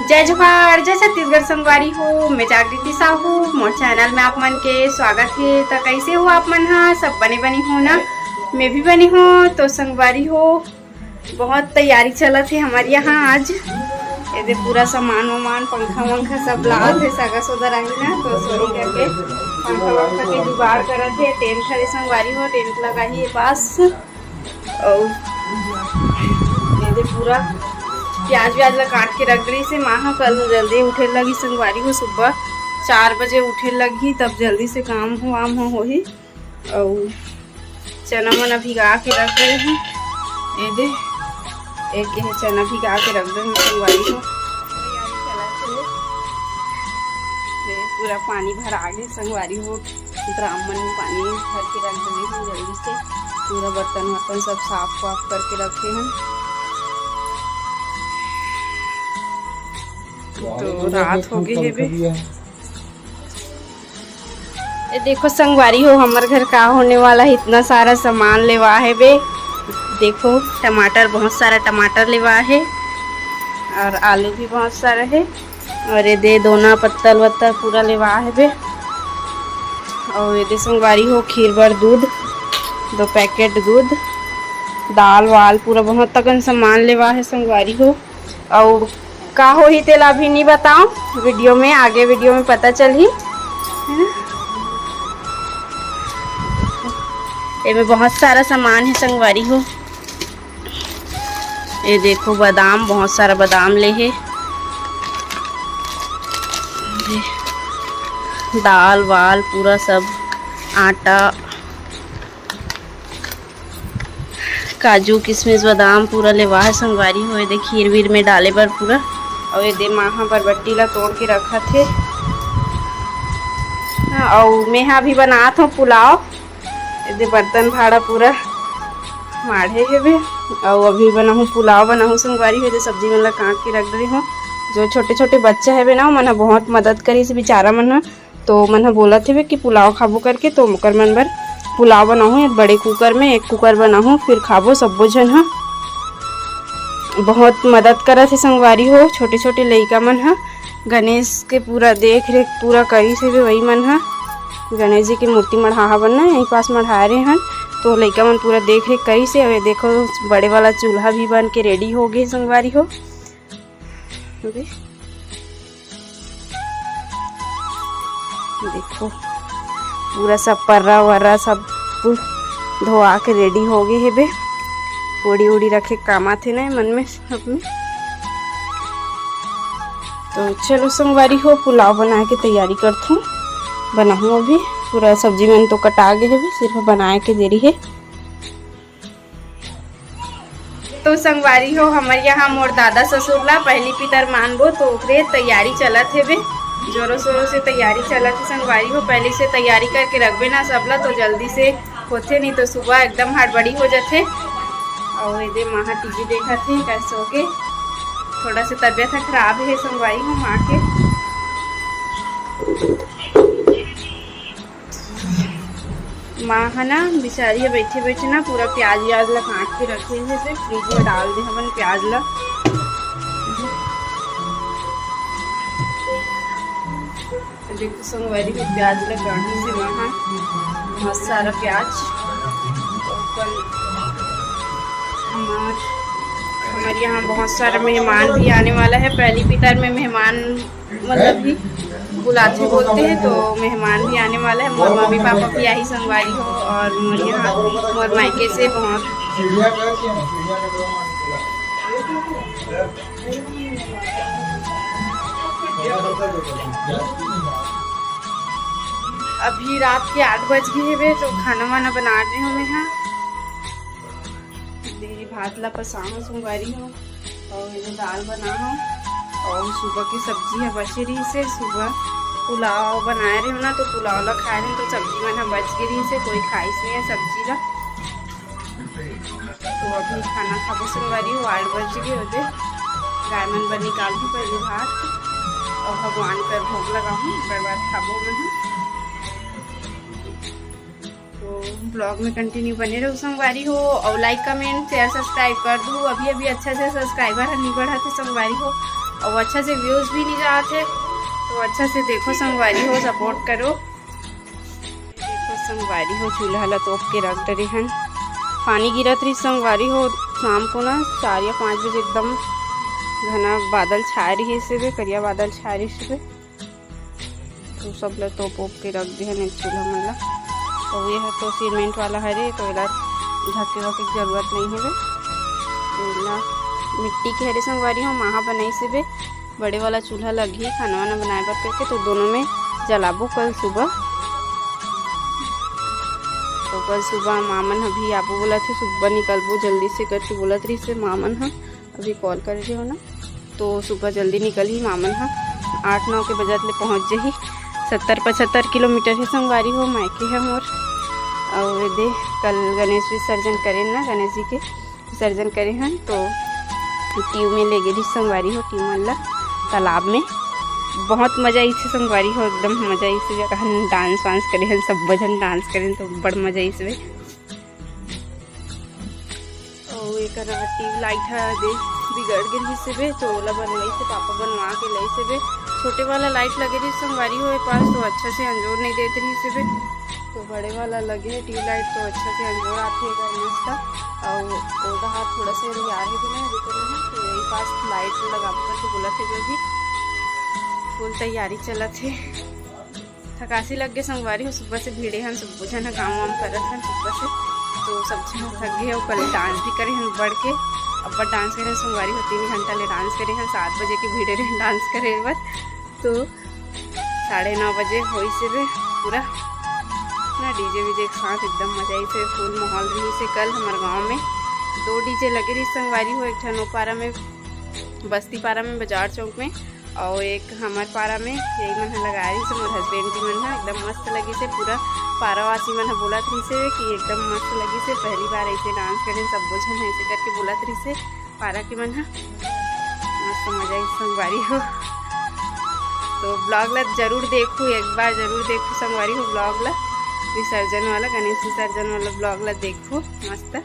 जय जोहार, जय छत्तीसगढ़ संगवारी हो। मैं जागृति साहू, मोर चैनल में आप मन के स्वागत है। तो कैसे हो आप मन? हाँ, सब बनी हो ना? मैं भी बनी हूँ। तो संगवारी हो, बहुत तैयारी चला थी हमारे यहाँ आज। ये पूरा सामान वामान पंखा वंखा सब लाओ थे, सगा सोदा रही ना, तो सोरी करके पंखा वंखा के जुगाड़ करा थे। टेंट हरे संगवारी हो, टेंट लगा ही पास। और ये पूरा प्याज व्याज ला काट के रख रही से। माँ कल जल्दी उठे लगी संगवारी हो, सुबह 4 बजे उठे लगी, तब जल्दी से काम हो ही। और चना मना भिगा के रख रहे हैं। ये दे एक ये चना भिगा के रख रहे हैं संगवारी हो। पूरा पानी भर आ गए संगवारी हो, ड्राम में पानी भर के रख रहे हैं जल्दी से। पूरा बर्तन वर्तन सब साफ वाफ करके रखे हैं। तो रात हो गई है बे। ये देखो संगवारी हो, हमारे घर का होने वाला है। इतना सारा सामान लेवा है बे। देखो टमाटर, बहुत सारा टमाटर लेवा है, और आलू भी बहुत सारा है। और ये दे दोना पत्तल वत्तल पूरा लेवा है बे। और ये दे संगवारी हो खीर भर दूध, 2 पैकेट दूध, दाल वाल पूरा बहुत तकन सामान लेवा है संगवारी हो। और का हो ही तेल अभी नहीं बताओ, वीडियो में आगे वीडियो में पता चल ही है ना। इसमें बहुत सारा सामान है संगवारी हो। ये देखो बादाम, बहुत सारा बादाम ले है। दाल वाल पूरा सब, आटा, काजू किशमिश बादाम पूरा लेवा है संगवारी हो। ये खीर वीर में डाले बर पूरा। और ये दे माहा बरबट्टी ला तोड़ के रखा थे। और मैं यहाँ भी बनात हूँ पुलाव। ये दे बर्तन भाड़ा पूरा माढ़े है भी। और अभी बनाऊँ पुलाव बनाऊँ संगवारी हो। सब्जी मन ला काट के रख रही हूँ। जो छोटे छोटे बच्चे है ना, मन बहुत मदद करी से बेचारा मन। तो मन बोला थे कि पुलाव खाबो करके, तो मुकर मन बर पुलाव बनाऊँ एक बड़े कुकर में, 1 कुकर बनाऊँ, फिर खाबो सब्बो झन। हाँ, बहुत मदद करा थे संगवारी हो। छोटे छोटे लइका मन हा गणेश के पूरा देख रेख पूरा करी से भी। वही मन हा गणेश जी की मूर्ति मढ़ाहा बनना यहीं पास मढ़ा रहे हैं, तो लइका मन पूरा देख रेख करी से। अब देखो बड़े वाला चूल्हा भी बन के रेडी हो गई संगवारी हो। देखो पूरा सब पर्रा वर्रा सब धोआ के रेडी हो गए है बे। ओड़ी ओड़ी रखे काम आते ना मन में सब में। तो चलो संगवारी हो, पुलाव बना के तैयारी करती हूँ, बनाऊँ अभी। पूरा सब्जी मैंने तो कटा गए है, सिर्फ बनाए के देरी है। तो संगवारी हो, हमारे यहाँ मोर दादा ससुर ला पहली पितर मानबो, तो ओकरे तैयारी चलत है बे। जोरों शोरों से तैयारी चलत है संगवारी हो। पहले से तैयारी करके रखबे ना सबला, तो जल्दी से होते, नहीं तो सुबह एकदम हड़बड़ी हो जाते। और ये माँ टीवी देखा थे कैसे हो के, थोड़ा सा तबीयत खराब है संगवारी हो माँ के। माँ है ना बेचारी बैठे बैठे ना पूरा प्याज व्याज ला काट के रखे हैं, से फ्रिज में डाल दे हमन प्याज ला। देखो संगवारी को प्याज ला काटने से वहाँ बहुत सारा प्याज। हमारे यहाँ बहुत सारा मेहमान भी आने वाला है। पहली पितर में मेहमान मतलब भी बुलाते बोलते हैं, तो मेहमान भी आने वाला है। मोर मम्मी पापा भी आई संगवारी हो, और मोर यहाँ मोर मायके से बहुत। अभी रात के 8 बज गए है, तो खाना वाना बना रही हूँ मैं यहाँ। भात ला पसाऊँ संगवारी हो, और ये दाल बना हो, और सुबह की सब्जी है बची रही से। सुबह पुलाव बनाए रहे हो ना, तो पुलाव ला खाए रहे, तो सब्जी मन बच गई से, कोई खाइस नहीं है सब्जी ला। तो अभी खाना खाबो संगवारी हो, 8 बज गए होते। गाय मन बर निकाल दूँ पहले भात, और भगवान पर भोग लगाऊँ, उसके बाद खाबो मैं। ब्लॉग में कंटिन्यू बने रहो संगवारी हो, और लाइक कमेंट शेयर सब्सक्राइब कर दो। अभी अच्छा से सब्सक्राइबर नहीं बढ़ा थे संगवारी हो, और अच्छा से व्यूज़ भी नहीं जाते, तो अच्छा से देखो संगवारी हो, सपोर्ट करो। देखो संगवारी हो चूल्हा ला तोप के रख डरे हैं, पानी गिरत रही संगवारी हो। शाम को ना 4 या 5 बजे एकदम घना बादल छाए रही से, करिया बादल छाए रही से, तो सब ला तोप के रख दे हैं चूल्हा मन ला। तो ये है तो सीमेंट वाला है रे, तो ढके वके की जरूरत नहीं है। तो मिट्टी के हरे संगवारी हो माहा बनाई से बे, बड़े वाला चूल्हा लगी खाना वाना बनाए बर करके, तो दोनों में जलाबो कल सुबह। तो कल सुबह मामन अभी आपको बोला थे सुबह निकलबो जल्दी से करके बोलत रही से मामन हाँ, अभी कॉल कर रही हो ना, तो सुबह जल्दी निकल ही मामन हाँ 8-9 के बजे ले पहुँच जाही। 70-75 किलोमीटर है संगवारी हो मायके है मोर। और दे कल गणेश विसर्जन करें ना, गणेश जी के विसर्जन करे हैं, तो ट्यूब में ले गई संगवारी हो, ट्यूब मन ला तालाब में। बहुत मज़ा आई थी संगवारी हो, एकदम मज़ा आई से जगह डांस वांस करे हैं, सब बजन डांस करें तो बड़ मज़ा आई से। और एक ट्यूब लाइट है दे बिगड़ गई से बे, तो ओला बनवाई से पापा बनवा के लाई से बे। छोटे वाला लाइट लगे रही संगवारी हो पास, तो अच्छा से अंजोर नहीं देते रही से बे, तो बड़े वाला लगे है ट्यूब लाइट, तो अच्छा से अंजोर आते है मस्त। और ओदा हाथ थोड़ा सा यार है भी नहीं, तो यही पास लाइट लगा करके बोला थे, जो भी फुल तैयारी चला थे। थकासी लग गए संगवारी हो, सुबह से भीड़े हैं सब बुझन है, काम वाम कर रहे हैं सुबह से, तो सब जन थक गए। और कल डांस भी करे हैं बढ़ के, अब डांस करे संगवारी हो 3 घंटा ले डांस करे हैं, 7 बजे के भीड़े रहे डांस करे बर, तो 9:30 बजे हो से बे पूरा ना डीजे वीजे के साथ एकदम मजा आई से, फुल माहौल रही से। कल हमारे गांव में 2 डीजे लगे रही संगवारी हो, एक ठनो पारा में बस्ती पारा में बाजार चौक में, और एक हमारे पारा में यही मन लगा रही से मोर हस्बैंड जी मन एकदम मस्त लगी से। पूरा पारावासी मन बोला रही से कि एकदम मस्त लगी से, पहली बार ऐसे डांस करें सब बुझन ऐसे करके बोला रही से पारा के मन मस्त मजा आई संगवारी हो। तो ब्लॉग ला जरूर देखो, एक बार जरूर देखो संगवारी हो ब्लॉग ला, विसर्जन वाला गणेश विसर्जन वाला ब्लॉग ला देखो मस्त।